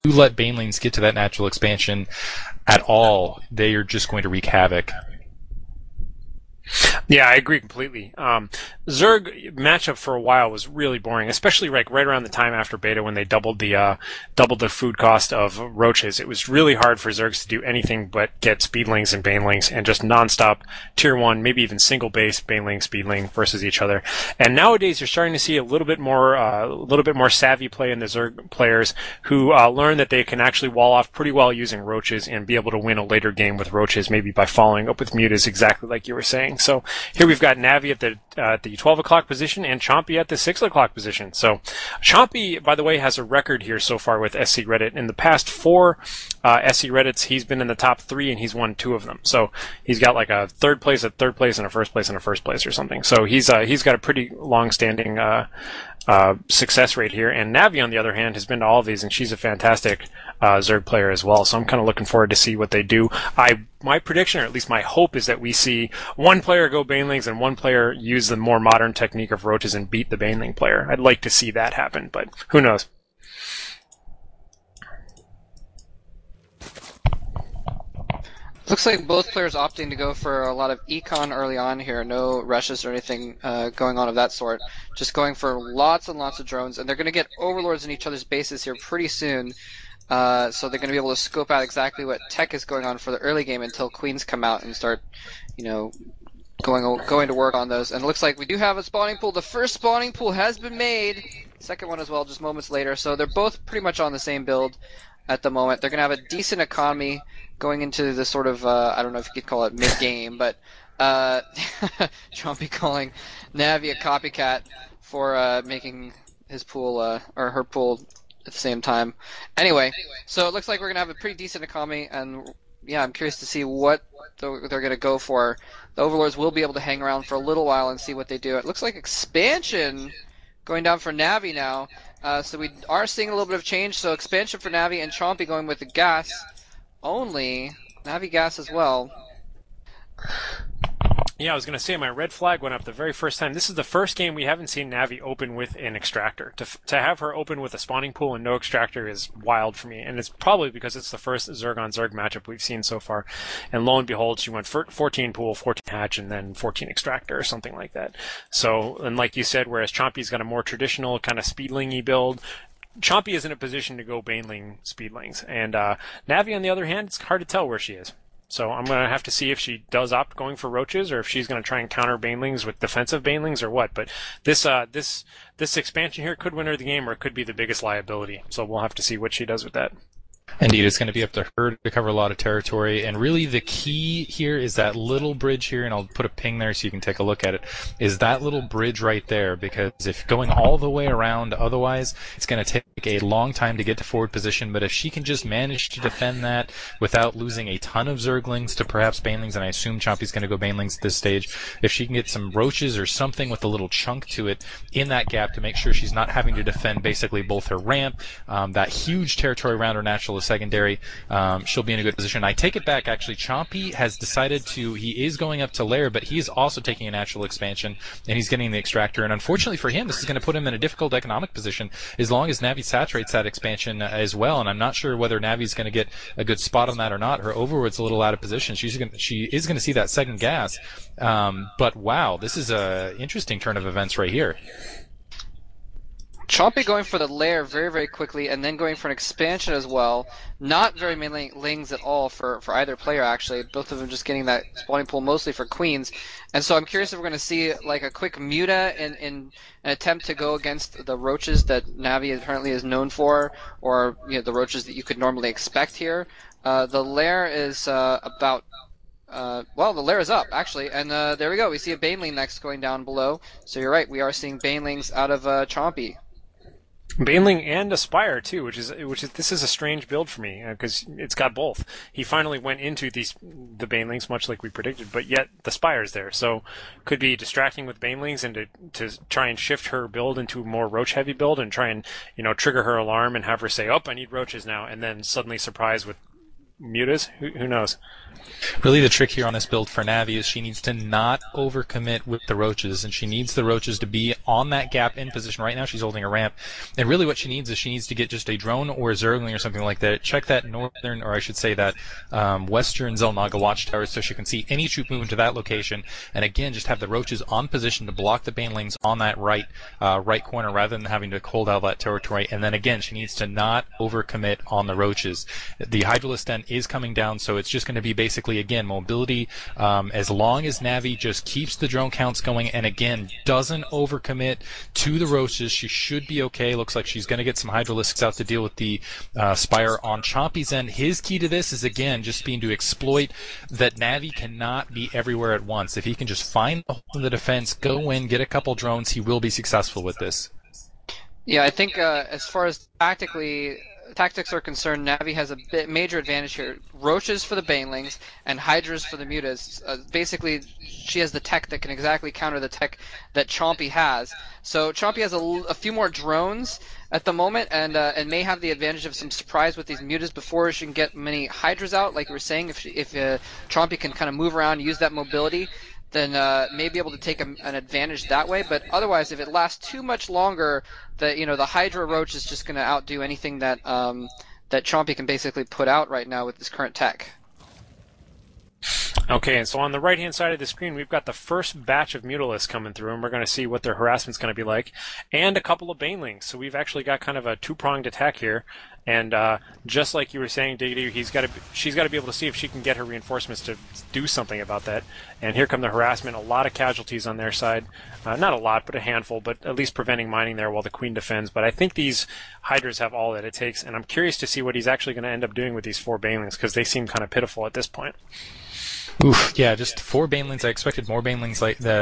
you let banelings get to that natural expansion at all, they are just going to wreak havoc. Yeah, I agree completely. Zerg matchup for a while was really boring, especially like right around the time after beta when they doubled the food cost of roaches. It was really hard for Zergs to do anything but get speedlings and banelings and just nonstop tier 1, maybe even single base baneling speedling versus each other. And nowadays you're starting to see a little bit more savvy play in the Zerg players who learn that they can actually wall off pretty well using roaches and be able to win a later game with roaches, maybe by following up with mutas, exactly like you were saying. So here we've got Navi at the 12 o'clock position and Chompy at the 6 o'clock position. So Chompy, by the way, has a record here so far with scReddit. In the past 4 scReddits, he's been in the top 3 and he's won 2 of them. So he's got like a third place, a third place, and a first place and a first place or something. So he's got a pretty long-standing success rate here. And Navi, on the other hand, has been to all of these, and she's a fantastic Zerg player as well. So I'm kind of looking forward to see what they do. My prediction, or at least my hope, is that we see one player go banelings and one player use the more modern technique of roaches and beat the baneling player. I'd like to see that happen, but who knows? Looks like both players opting to go for a lot of econ early on here. No rushes or anything going on of that sort. Just going for lots and lots of drones, and they're going to get overlords in each other's bases here pretty soon. So they're going to be able to scope out exactly what tech is going on for the early game until queens come out and start, going to work on those. And it looks like we do have a spawning pool. The first spawning pool has been made. Second one as well, just moments later. So they're both pretty much on the same build at the moment. They're going to have a decent economy going into the sort of, I don't know if you could call it mid-game, but Chompy calling Navi a copycat for making his pool, or her pool at the same time. Anyway, so it looks like we're going to have a pretty decent economy, and yeah, I'm curious to see what they're going to go for. The Overlords will be able to hang around for a little while and see what they do. It looks like expansion going down for Navi now. So we are seeing a little bit of change. So expansion for Navi and Chompy going with the gas only. Navi gas as well. Yeah, I was going to say my red flag went up the very first time. This is the first game we haven't seen Navi open with an extractor. To have her open with a spawning pool and no extractor is wild for me, and it's probably because it's the first Zerg on Zerg matchup we've seen so far. And lo and behold, she went 14 pool, 14 hatch, and then 14 extractor or something like that. So, and like you said, whereas Chompy's got a more traditional kind of speedlingy build, Chompy is in a position to go baneling speedlings. And Navi, on the other hand, it's hard to tell where she is. So I'm going to have to see if she does opt going for roaches or if she's going to try and counter banelings with defensive banelings or what. But this expansion here could win her the game, or it could be the biggest liability. So we'll have to see what she does with that. Indeed, it's going to be up to her to cover a lot of territory, and really the key here is that little bridge here, and I'll put a ping there so you can take a look at it, is that little bridge right there, because if going all the way around otherwise, it's going to take a long time to get to forward position, but if she can just manage to defend that without losing a ton of Zerglings to perhaps banelings, and I assume Chompy's going to go banelings at this stage, if she can get some roaches or something with a little chunk to it in that gap to make sure she's not having to defend basically both her ramp, that huge territory around her natural secondary, she'll be in a good position. I take it back, actually. Chompy has decided he is going up to lair, but he is also taking a natural expansion, and he's getting the extractor, and unfortunately for him, this is going to put him in a difficult economic position as long as Navi saturates that expansion as well, and I'm not sure whether Navi's going to get a good spot on that or not. Her overword's a little out of position. She is going to see that second gas, but wow, this is a interesting turn of events right here. Chompy going for the lair very, very quickly, and then going for an expansion as well. Not very many lings at all for either player, actually. Both of them just getting that spawning pool mostly for queens. And so I'm curious if we're going to see like a quick muta in an attempt to go against the roaches that Navi apparently is known for, or the roaches that you could normally expect here. The lair is about... well, the lair is up, actually, and there we go. We see a baneling next going down below. So you're right, we are seeing banelings out of Chompy. Baneling and Aspire too, which is this is a strange build for me because it's got both. He finally went into the Banelings much like we predicted, but yet the Spire's there, so could be distracting with Banelings and to try and shift her build into a more roach heavy build and try and trigger her alarm and have her say, "Oh, I need roaches now," and then suddenly surprise with mutas? Who knows? Really, the trick here on this build for Navi is she needs to not overcommit with the roaches, and she needs the roaches to be on that gap in position. Right now, she's holding a ramp, and really what she needs is she needs to get just a drone or a Zergling or something like that. Check that northern, or I should say that western Zelnaga watchtower, so she can see any troop moving to that location, and again, just have the roaches on position to block the banelings on that right corner, rather than having to hold out that territory. And then again, she needs to not overcommit on the roaches. The Hydralisk Den is coming down, so it's just going to be basically, again, mobility. As long as Navi just keeps the drone counts going and, again, doesn't overcommit to the roaches, she should be okay. Looks like she's going to get some Hydralisks out to deal with the Spire on Chompy's end. His key to this is, again, just being to exploit that Navi cannot be everywhere at once. If he can just find the hole in the defense, go in, get a couple drones, he will be successful with this. Yeah, I think as far as tactics are concerned, Navi has a major advantage here. Roaches for the banelings and Hydras for the mutas. Basically, she has the tech that can exactly counter the tech that Chompy has. So Chompy has a few more drones at the moment, and may have the advantage of some surprise with these mutas before she can get many Hydras out. Like we were saying, if Chompy can kind of move around, use that mobility, then may be able to take an advantage that way. But otherwise, if it lasts too much longer, the Hydra Roach is just going to outdo anything that that Chompy can basically put out right now with his current tech. Okay, and so on the right-hand side of the screen, we've got the first batch of Mutalisks coming through, and we're going to see what their harassment's going to be like, and a couple of Banelings. So we've actually got kind of a two-pronged attack here, and just like you were saying, Diggity, she's got to be able to see if she can get her reinforcements to do something about that. And here come the harassment, a lot of casualties on their side. Not a lot, but a handful, but at least preventing mining there while the Queen defends. But I think these Hydras have all that it takes, and I'm curious to see what he's actually going to end up doing with these 4 Banelings, because they seem kind of pitiful at this point. Oof, yeah, just 4 Banelings. I expected more Banelings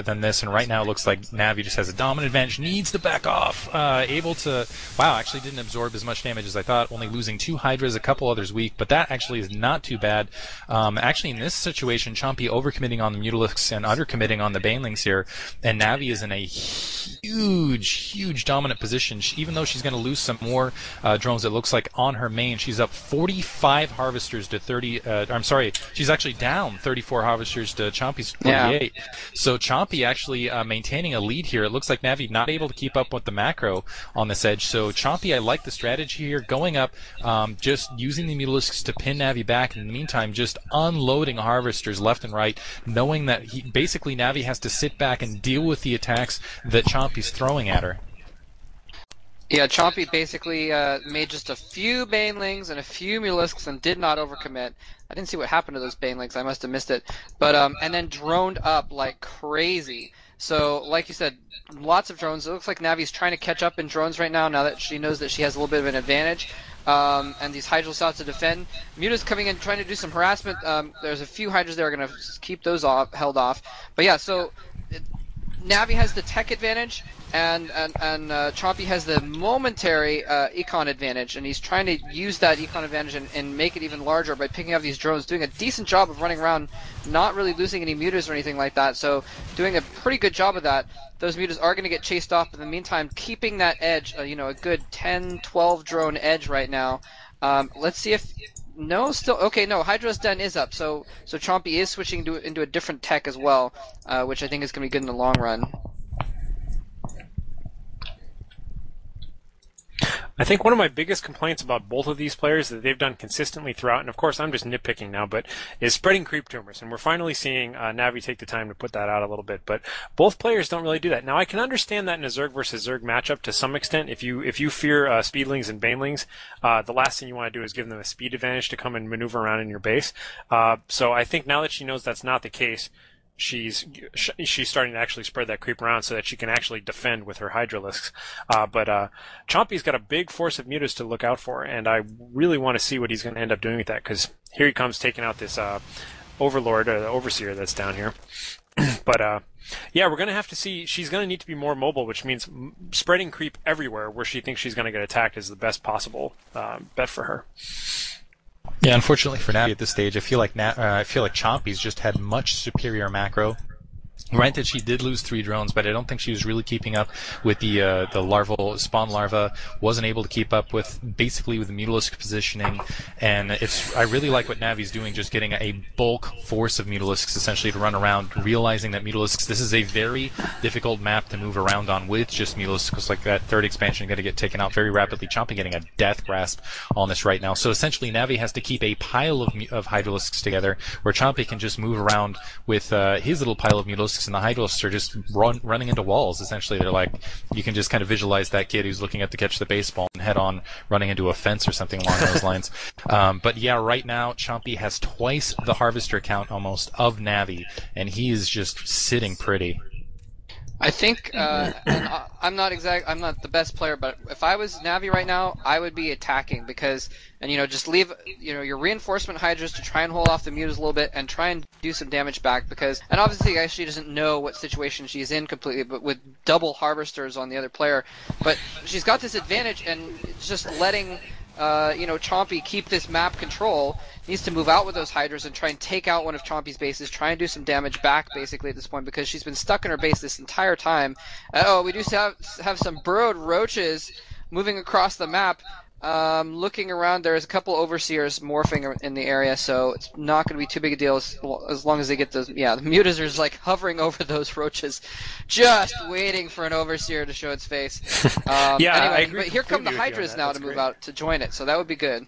than this, and right now it looks like Navi just has a dominant advantage, needs to back off, able to, wow, actually didn't absorb as much damage as I thought, only losing 2 Hydras, a couple others weak, but that actually is not too bad. Actually, in this situation, Chompy overcommitting on the Mutalisks and undercommitting on the Banelings here, and Navi is in a huge dominant position. Even though she's going to lose some more drones, it looks like on her main, she's up 45 Harvesters to 30, I'm sorry, she's actually down 34 Harvesters to Chompy's 48. Yeah. So Chompy actually maintaining a lead here. It looks like Navi not able to keep up with the macro on this edge. So Chompy, I like the strategy here, going up, just using the Mutalisks to pin Navi back. In the meantime, just unloading Harvesters left and right, knowing that basically Navi has to sit back and deal with the attacks that Chompy's throwing at her. Yeah, Chompy basically made just a few Banelings and a few Mutalisks and did not overcommit. I didn't see what happened to those Banelings. I must have missed it. But and then droned up like crazy. So, like you said, lots of drones. It looks like Navi's trying to catch up in drones right now that she knows that she has a little bit of an advantage. And these Hydras out to defend. Muta's coming in trying to do some harassment. There's a few Hydras that are going to keep those held off. But yeah, so Navi has the tech advantage, and Chompy has the momentary econ advantage, and he's trying to use that econ advantage and make it even larger by picking up these drones, doing a decent job of running around, not really losing any mutas or anything like that, so doing a pretty good job of that. Those mutas are going to get chased off, but in the meantime, keeping that edge, a good 10, 12 drone edge right now. Let's see if... No, still okay. No, Hydra's Den is up, so Chompy is switching into a different tech as well, which I think is going to be good in the long run. I think one of my biggest complaints about both of these players that they've done consistently throughout, and of course I'm just nitpicking now, but is spreading creep tumors, and we're finally seeing Navi take the time to put that out a little bit. But both players don't really do that. Now I can understand that in a Zerg versus Zerg matchup to some extent. If you fear Speedlings and Banelings, the last thing you want to do is give them a speed advantage to come and maneuver around in your base. So I think now that she knows that's not the case, she's starting to actually spread that creep around so that she can actually defend with her Hydralisks. But Chompy's got a big force of mutas to look out for, and I really want to see what he's going to end up doing with that, because here he comes taking out this Overlord, or the Overseer that's down here. But yeah, we're going to have to see. She's going to need to be more mobile, which means spreading creep everywhere where she thinks she's going to get attacked is the best possible bet for her. Yeah, unfortunately for Navi at this stage, I feel like Chompy's just had much superior macro. Granted, she did lose 3 drones, but I don't think she was really keeping up with the larval spawn larva. Wasn't able to keep up with basically with the Mutalisk positioning, and I really like what Navi's doing, just getting a bulk force of Mutalisks essentially to run around, realizing that Mutalisks, this is a very difficult map to move around on with just Mutalisks. Like that 3rd expansion, going to get taken out very rapidly. Chompy getting a death grasp on this right now. So essentially, Navi has to keep a pile of Hydralisks together, where Chompy can just move around with his little pile of Mutalisks, and the Hydralisks are just running into walls. Essentially, they're like, you can just kind of visualize that kid who's looking at to catch the baseball and head on running into a fence or something along those lines. But yeah, right now, Chompy has twice the Harvester count almost of Navi, and he is just sitting pretty. I think, and I'm not the best player, but if I was Navi right now, I would be attacking because, and just leave, your reinforcement Hydras to try and hold off the Mutas a little bit and try and do some damage back because, and obviously she doesn't know what situation she's in completely, but with double Harvesters on the other player, but she's got this advantage and it's just letting, Chompy keep this map control. Needs to move out with those Hydras and try and take out one of Chompy's bases, try and do some damage back basically at this point because she's been stuck in her base this entire time. We do have some burrowed roaches moving across the map. Looking around, there's a couple Overseers morphing in the area, so it's not going to be too big a deal as long as they get those. Yeah, the Mutas are just like hovering over those roaches, just waiting for an Overseer to show its face. Anyway, I agree. But here come the Hydras now to move out to join it, so that would be good.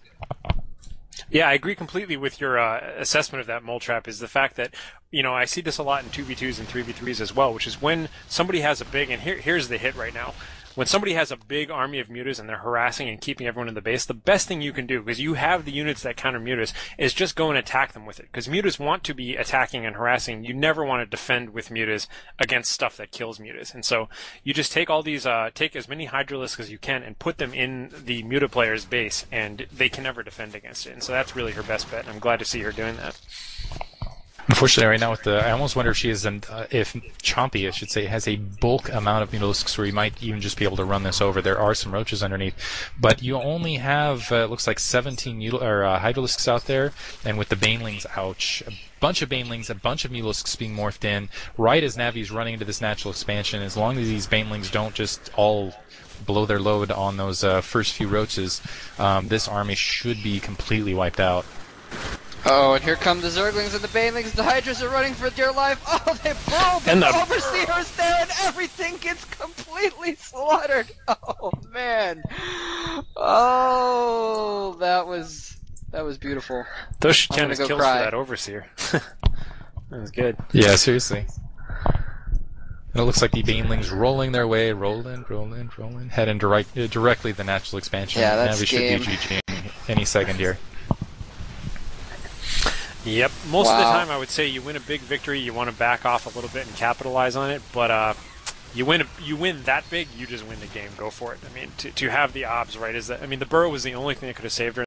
Yeah, I agree completely with your assessment of that mole trap. Is the fact that I see this a lot in 2v2s and 3v3s as well, which is when somebody has a big, and here's the hit right now. When somebody has a big army of Mutas and they're harassing and keeping everyone in the base, the best thing you can do, because you have the units that counter Mutas, is just go and attack them with it. Because Mutas want to be attacking and harassing. You never want to defend with Mutas against stuff that kills Mutas. And so you just take all these, take as many Hydralisks as you can and put them in the Muta player's base, and they can never defend against it. And so that's really her best bet. I'm glad to see her doing that. Unfortunately, right now I almost wonder if if Chompy, I should say, has a bulk amount of Mutalisks where you might even just be able to run this over. There are some roaches underneath, but you only have it looks like 17 Hydralisks out there, and with the Banelings, ouch. A bunch of Banelings, a bunch of Mutalisks being morphed in, right as Navi's running into this natural expansion. As long as these Banelings don't just all blow their load on those first few roaches, this army should be completely wiped out. Oh, and here come the Zerglings and the Banelings. The Hydras are running for dear life. Oh, they blow the Overseers there, and everything gets completely slaughtered. Oh man. Oh, that was beautiful. Those should count as kills for that Overseer. That was good. Yeah, seriously. And it looks like the Banelings rolling their way, rolling, heading directly to the natural expansion. Yeah, that's Navi game. should be GGing any second here. Yep. Most of the time, I would say you win a big victory, you want to back off a little bit and capitalize on it. But you win that big, you just win the game. Go for it. I mean, to have the obs, right? The burrow was the only thing that could have saved her.